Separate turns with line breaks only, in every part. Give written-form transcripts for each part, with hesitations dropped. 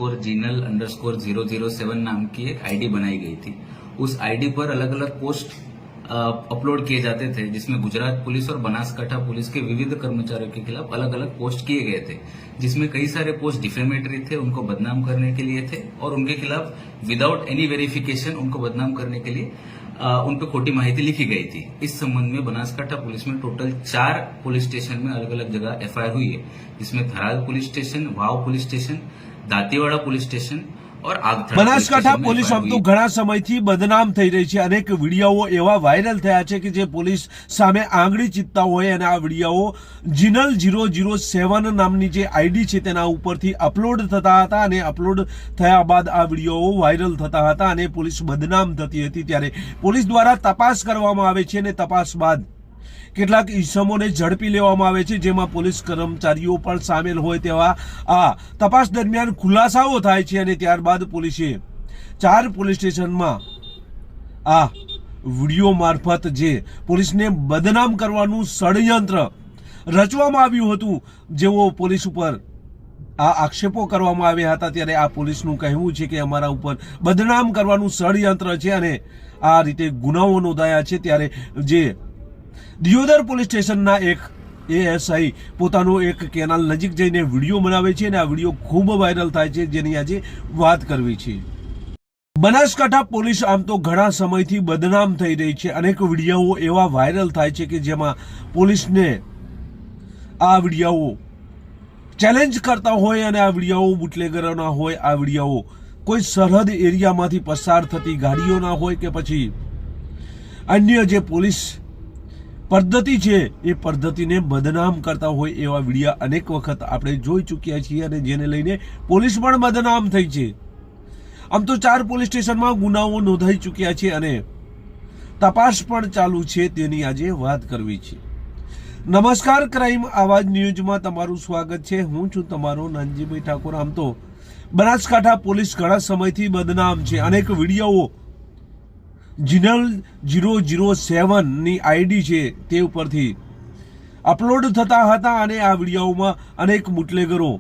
_Jinal_007 नाम की एक आईडी बनाई गई थी। उस आईडी पर अलग अलग पोस्ट अपलोड किए जाते थे, जिसमें गुजरात पुलिस और बनासकांठा पुलिस के विविध कर्मचारियों के खिलाफ अलग अलग पोस्ट किए गए थे, जिसमें कई सारे पोस्ट डिफेमेटरी थे, उनको बदनाम करने के लिए थे, और उनके खिलाफ विदाउट एनी वेरिफिकेशन उनको बदनाम करने के लिए उन पर खोटी माहिती लिखी गई थी। इस संबंध में बनासकांठा पुलिस में टोटल 4 पुलिस स्टेशन में अलग अलग जगह एफआईआर हुई है, जिसमें Tharad police station, Vav police station, Dantiwada police station और આગથળા
બનાસકાંઠા પોલીસ આમ તો ઘણા સમયથી બદનામ થઈ રહી છે। અનેક વિડીયોઓ એવા વાયરલ થયા છે કે જે પોલીસ સામે આંગળી ચીતતા હોય, અને આ વિડીયોઓ જીનલ 007 નામની જે આઈડી છે તેના ઉપરથી અપલોડ થતા હતા, અને અપલોડ થયા બાદ આ વિડીયોઓ વાયરલ થતા હતા અને પોલીસ બદનામ થતી હતી। ત્યારે પોલીસ દ્વારા તપાસ કરવામાં આવે છે, અને તપાસ બાદ કેટલાક ઈસમોને ઝડપી લેવામાં આવે છે, જેમાં પોલીસ કર્મચારીઓ પણ સામેલ હોય તેવા આ તપાસ દરમિયાન ખુલાસાઓ થાય છે। અને ત્યારબાદ પોલીસે 4 પોલીસ સ્ટેશનમાં આ વિડીયો મારફત જે પોલીસને બદનામ કરવાનું ષડયંત્ર રચવામાં આવ્યું હતું, જેવો પોલીસ ઉપર આ આક્ષેપો કરવામાં આવ્યા હતા, ત્યારે આ પોલીસનું કહેવું છે કે અમારા ઉપર બદનામ કરવાનું ષડયંત્ર છે અને આ રીતે ગુનાઓ નોંધાયા છે। ત્યારે જે દિયોદર પોલીસ સ્ટેશનના એક એએસઆઈ પોતાનો એક કેનાલ નજીક જઈને વિડીયો બનાવે છે, અને આ વિડીયો ખૂબ વાયરલ થાય છે, જેની આજે વાત કરવી છે। બનાસકાંઠા પોલીસ આમ તો ઘણા સમયથી બદનામ થઈ રહી છે। અનેક વિડીયોઓ એવા વાયરલ થાય છે કે જેમાં પોલીસને આ વિડીયોઓ ચેલેન્જ કરતા હોય, અને આ વિડીયોઓ બુટલેગરોના હોય, આ વિડીયોઓ કોઈ સરહદ એરિયામાંથી પસાર થતી ગાડીઓના હોય કે પછી અન્ય જે પોલીસ પદ્ધતિ છે એ પદ્ધતિને બદનામ કરતા હોય એવા વિડીયો અનેક વખત આપણે જોઈ ચૂક્યા છીએ, અને જેને લઈને પોલીસ પણ બદનામ થઈ છે। આમ તો 4 પોલીસ સ્ટેશનમાં ગુનાઓ નોંધાઈ ચૂક્યા છે અને તપાસ પણ ચાલુ છે, તેની આજે વાત કરવી છે। નમસ્કાર, ક્રાઇમ આવાજ ન્યૂઝમાં તમારું સ્વાગત છે। હું છું તમારો નાનજીભાઈ ઠાકોર। આમ તો બનાસકાંઠા પોલીસ ઘણા સમયથી બદનામ છે। અનેક વિડીયોઓ જીનલ 007 ની આઈડી છે તે ઉપરથી અપલોડ થતા હતા, અને આ વિડીયોમાં અનેક બુટલેગરો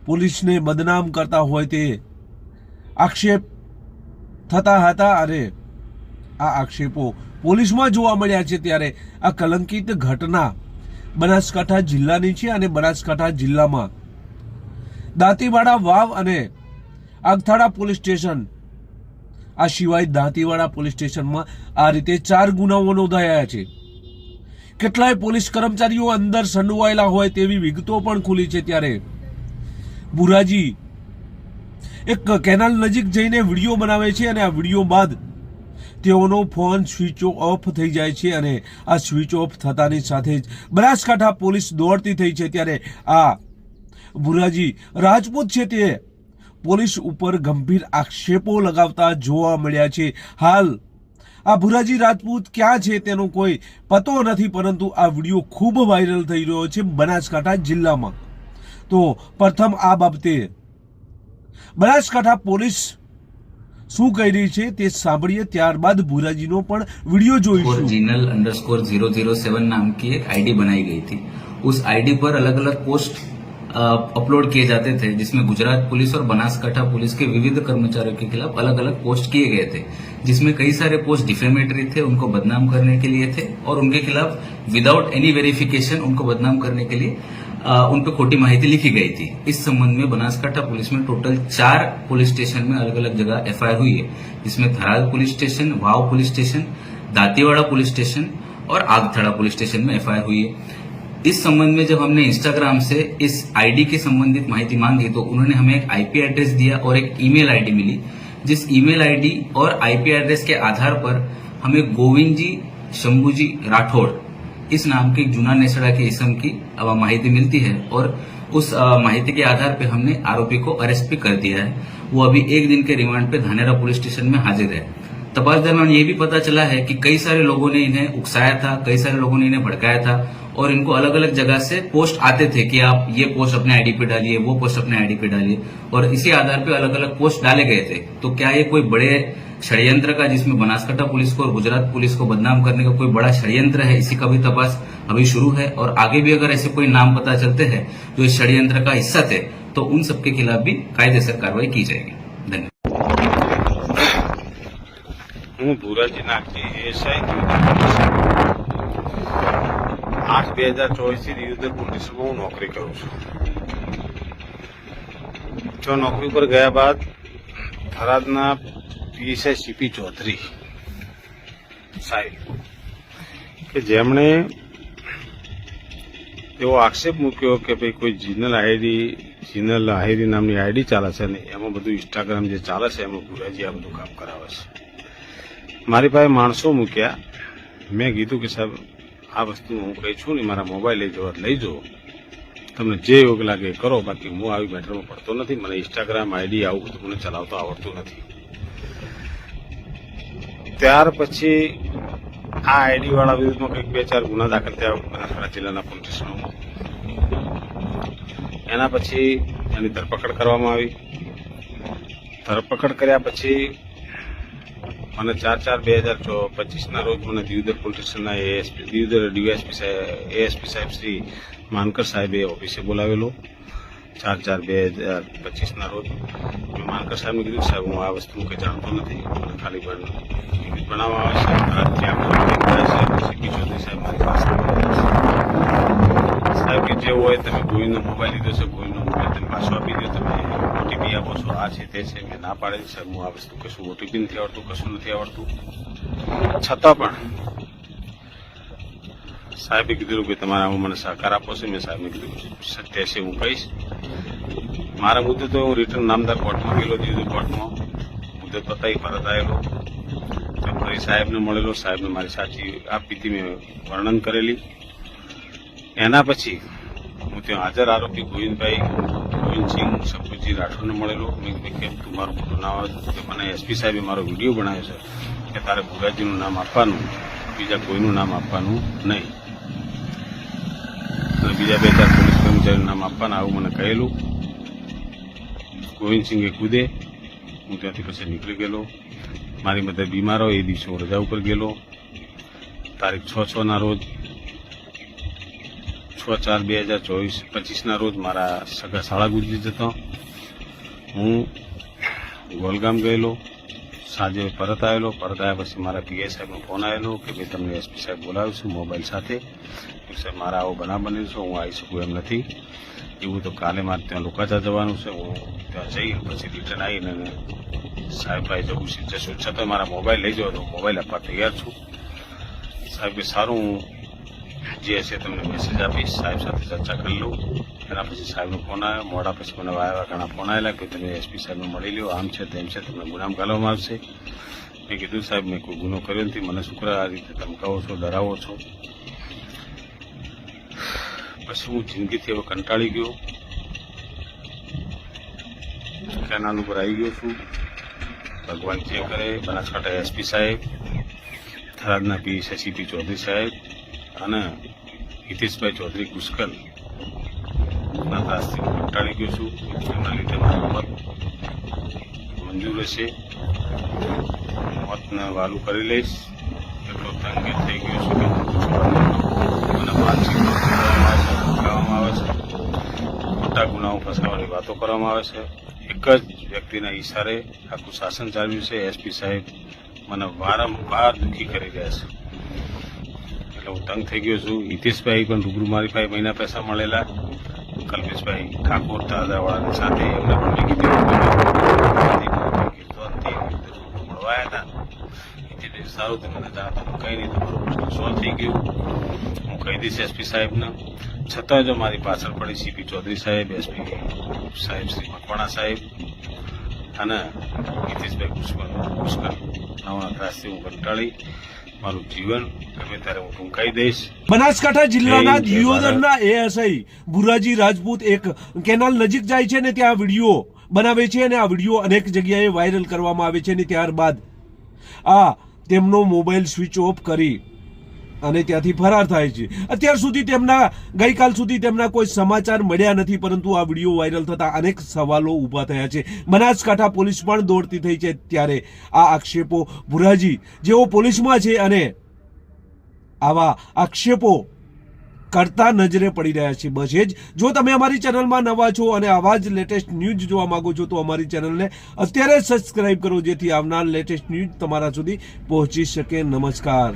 પોલીસને બદનામ કરતા હોય તે આક્ષેપ થતા હતા, અને આ આક્ષેપો પોલીસમાં જોવા મળ્યા છે। ત્યારે આ કલંકિત ઘટના બનાસકાંઠા જિલ્લાની છે, અને બનાસકાંઠા જિલ્લામાં દાંતીવાડા, વાવ અને આગથળા પોલીસ સ્ટેશન, આ સિવાય દાંતીવાડા પોલીસ સ્ટેશનમાં આ રીતે 4 ગુનાઓ નોંધાયા છે। કેટલાય પોલીસ કર્મચારીઓ અંદર સંડોવાયેલા હોય તેવી વિગતો પણ ખુલી છે। ત્યારે બુરાજી એક કેનાલ નજીક જઈને વિડીયો બનાવે છે, અને આ વિડીયો બાદ તેઓનો ફોન સ્વિચ ઓફ થઈ જાય છે, અને આ સ્વિચ ઓફ થતાની સાથે જ બનાસકાંઠા પોલીસ દોડતી થઈ છે। ત્યારે આ બુરાજી રાજપૂત છે તે પોલીસ ઉપર ગંભીર આક્ષેપો લગાવતા જોવા મળ્યા છે। હાલ આ ભુરાજી રાજપૂત ક્યાં છે તેનો કોઈ પતો નથી, પરંતુ આ વિડીયો ખૂબ વાયરલ થઈ રહ્યો છે બનાસકાંઠા જિલ્લામાં। તો પ્રથમ આ બાબતે બનાસકાંઠા પોલીસ શું કહી રહી છે તે સાંભળીએ, ત્યારબાદ ભુરાજીનો પણ વિડીયો જોઈશું।
Jinal_007 नाम की एक आईडी बनाई गई थी। उस आईडी पर अलग अलग पोस्ट अपलोड किए जाते थे, जिसमें गुजरात पुलिस और बनासकांठा पुलिस के विविध कर्मचारियों के खिलाफ अलग अलग पोस्ट किए गए थे, जिसमें कई सारे पोस्ट डिफेमेटरी थे, उनको बदनाम करने के लिए थे, और उनके खिलाफ विदाउट एनी वेरिफिकेशन उनको बदनाम करने के लिए उन पर खोटी माहिती लिखी गई थी। इस संबंध में बनासकांठा पुलिस में टोटल 4 पुलिस स्टेशन में अलग अलग जगह एफआईआर हुई है, जिसमें Tharad police station, Vav police station, Dantiwada police station और આગથળા पुलिस स्टेशन में एफआईआर हुई है। इस संबंध में जब हमने इंस्टाग्राम से इस आईडी के संबंधित माहिती मांगी, तो उन्होंने हमें एक आईपी एड्रेस दिया और एक ईमेल आईडी मिली, जिस ईमेल आईडी और आईपी एड्रेस के आधार पर हमें गोविंद जी शंभूजी राठौड़ इस नाम के जूना नेसड़ा के इसम की माहिती मिलती है, और उस माहिती के आधार पर हमने आरोपी को अरेस्ट भी कर दिया है। वो अभी 1 दिन के रिमांड पे धानेरा पुलिस स्टेशन में हाजिर है। तपास दरमियान ये भी पता चला है कि कई सारे लोगों ने इन्हें उकसाया था, कई सारे लोगों ने इन्हें भड़काया था, और इनको अलग अलग जगह से पोस्ट आते थे कि आप ये पोस्ट अपने आईडी पे डालिए, वो पोस्ट अपने आईडी पे डालिए, और इसी आधार पे अलग अलग पोस्ट डाले गए थे। तो क्या ये कोई बड़े षड्यंत्र का, जिसमें बनासकांठा पुलिस को और गुजरात पुलिस को बदनाम करने का कोई बड़ा षड्यंत्र है, इसी का भी तपास अभी शुरू है, और आगे भी अगर ऐसे कोई नाम पता चलते हैं जो इस षड्यंत्र का हिस्सा थे, तो उन सबके खिलाफ भी कायदेसर कार्रवाई की जाएगी। धन्यवाद।
હું ભુરાજી નાગજી એસઆઈ 8/2024 થી દિયોદર પોલીસ સ્ટેશનમાં હું નોકરી કરું છું. જો નોકરી પર ગયા બાદ થરાદના પીએસઆઈ સીપી ચૌધરી સાહેબ કે જેમણે એવો આક્ષેપ મૂક્યો કે ભાઈ કોઈ જીનલ આહિરી નામની આઈડી ચાલે છે ને એમાં બધું ઇન્સ્ટાગ્રામ જે ચાલે છે એમાં ભુરાજી આ બધું કામ કરાવે છે. મારી પાસે માણસો મૂક્યા. મેં કીધું કે સાહેબ આ વસ્તુ હું કહી છું ને મારા મોબાઈલ લઈ જવા લઈ જાઓ, તમને જે યોગ લાગે એ કરો, બાકી હું આવી મેટરમાં પડતો નથી. મને ઇન્સ્ટાગ્રામ આઈડી આવું બધું મને ચલાવતો આવડતું નથી. ત્યાર પછી આ આઈડી વાળા વિરુદ્ધમાં કંઈક 2-4 ગુના દાખલ થયા બનાસકાંઠા જિલ્લાના પોલીસ સ્ટેશનમાં. એના પછી એની ધરપકડ કરવામાં આવી. ધરપકડ કર્યા પછી મને 4/4/2025 રોજ મને દિયોદર પોલીસ સ્ટેશનના દિયોદર એએસપી સાહેબ શ્રી માનકર સાહેબે ઓફિસે બોલાવેલો. 4/4/2025 રોજ મેં માનકર સાહેબને કીધું સાહેબ હું આ વસ્તુ કંઈ જાણતો નથી, મને ખાલી બનાવવા આવે છે. સીપી ચૌધરી સાહેબ મારી પાસે સાહેબ કે જે હોય તમે ગોવિંદનો મોબાઈલ લીધો છે, ગોવિંદનો મોબાઈલ તમે પાછો આપી દો, તમે ઓટીપી આપો છો, આ છે તે છે. મેં ના પાડેલી સાહેબ હું આ વસ્તુ કશું ઓટીપી નથી આવડતું, કશું નથી આવડતું. છતાં પણ સાહેબે કીધું કે તમારે આમાં મને સહકાર આપો છે. મેં સાહેબને કીધું સત્ય છે હું કહીશ. મારા મુદ્દે તો હું રિટર્ન નામદાર કોર્ટમાં ગયેલો, દિયોદર કોર્ટમાં મુદ્દત બતાવી પરત આવેલો. ફરી સાહેબને મળેલો. સાહેબને મારી સાચી આપીતી મેં વર્ણન કરેલી. એના પછી હું ત્યાં હાજર આરોપી ગોવિંદસિંહ સપુજી રાઠોડને મળેલો. મેં કેમ તું મારું ખોટું નામ આવે? મને એસપી સાહેબે મારો વિડીયો બનાવ્યો છે કે તારે ભુરાજીનું નામ આપવાનું, બીજા કોઈનું નામ આપવાનું નહીં, અને બીજા 2-4 પોલીસ કર્મચારીનું નામ આપવાના, આવું મને કહેલું. ગોવિંદસિંહે કૂદે. હું ત્યાંથી પછી નીકળી ગયેલો. મારી મધર બીમાર હોય એ દિવસે હું રજા ઉપર ગયેલો. તારીખ 6/6 રોજ 6/4/2025 રોજ મારા સગા શાળા ગુજરી જતો. હું ગોલગામ ગયેલો. સાંજે પરત આવેલો. પરત આવ્યા પછી મારા પીઆઈ સાહેબનો ફોન આવેલો કે ભાઈ તમને એસપી સાહેબ બોલાવ્યું છું મોબાઈલ સાથે. સાહેબ મારા આવો બનાવ બનેલો છે, હું આવી શકું એમ નથી. એવું તો કાલે મારે ત્યાં લોકાચા જવાનું છે, હું ત્યાં જઈ પછી રિટર્ન આવીને સાહેબ ભાઈ જવું જશું, છતાં મારા મોબાઈલ લઈ જાઓ તો મોબાઈલ આપવા તૈયાર છું. સાહેબ કે સારું હું જે હશે તમને મેસેજ આપીશ, સાહેબ સાથે ચર્ચા કરી લઉં. એના પછી સાહેબનો ફોન આવ્યો. મોડા પછી મને વાયા ઘણા ફોન આવેલા કે તમે એસપી સાહેબને મળી લો, આમ છે તેમ છે, તમને ગુનામ ઘાલવામાં આવશે. મેં કીધું સાહેબ મેં કોઈ ગુનો કર્યો નથી, મને શું કરે આ રીતે ધમકાવો છો, ડરાવો છો. પછી હું જિંદગીથી હવે કંટાળી ગયો, કેનાલ ઉપર આવી ગયો છું. ભગવાન જે કરે. બનાસકાંઠા એસપી સાહેબ, થરાદના પીએસઆઈ સીપી ચૌધરી સાહેબ અને હિતેશભાઈ ચૌધરી કુસ્કલ ના ત્રાસથી હું કંટાળી ગયો છું. એમના લીધે મારી મોત મંજૂર હશે. મોતને વાલું કરી લઈશ. એટલો તંગે થઈ ગયો છું કે મને માનસિક કરવામાં આવે છે, ખોટા ગુનાઓ ફસાવવાની વાતો કરવામાં આવે છે. એક જ વ્યક્તિના ઈશારે આખું શાસન ચાલ્યું છે. એસપી સાહેબ મને વારંવાર દુઃખી કરી રહ્યા છે. એટલે હું તંગ થઈ ગયો છું. હિતેશભાઈ પણ રૂબરૂ મારી પાસે મહિના પૈસા મળેલા. કલ્પેશભાઈ ઠાકોર દાદાવાળાની સાથે એમને પણ મળવાયા હતા. સારું તમે જાણતા કંઈ નહીં, તમારું પ્રશ્ન સોલ્વ થઈ ગયું. હું કહી દઈશ એસપી સાહેબને. છતાં જો મારી પાછળ પડી સીપી ચૌધરી સાહેબ, એસપી સાહેબ શ્રી મકવાણા સાહેબ અને હિતેશભાઈ પુષ્કર નાઓના ત્રાસથી હું કંટાળી મારું જીવન ગમે ત્યારે હું ટૂંકાઈ દઈશ.
બનાસકાંઠા જિલ્લાના દિયોદરના એએસઆઈ ભુરાજી રાજપૂત એક કેનાલ નજીક જાય છે ને ત્યાં વિડીયો બનાવે છે અને આ વિડીયો અનેક જગ્યાએ વાયરલ કરવામાં આવે છે અને ત્યારબાદ આ તેમનો મોબાઈલ સ્વિચ ઓફ કરી અને ત્યાંથી ફરાર થાય છે. અત્યાર સુધી ગઈકાલ સુધી તેમના કોઈ સમાચાર મળ્યા નથી, પરંતુ આ વિડીયો વાયરલ થતા અનેક સવાલો ઊભા થયા છે. બનાસકાંઠા પોલીસ પણ દોડતી થઈ છે. ત્યારે આ આક્ષેપો ભુરાજી જેઓ પોલીસમાં છે અને આવા આક્ષેપો કરતા નજરે પડી રહ્યા છે. બસ એ જ. જો તમે અમારી ચેનલમાં નવા છો અને આવા જ લેટેસ્ટ ન્યૂઝ જોવા માંગો છો તો અમારી ચેનલને અત્યારે સબસ્ક્રાઇબ કરો, જેથી આવનાર લેટેસ્ટ ન્યૂઝ તમારા સુધી પહોંચી શકે. નમસ્કાર.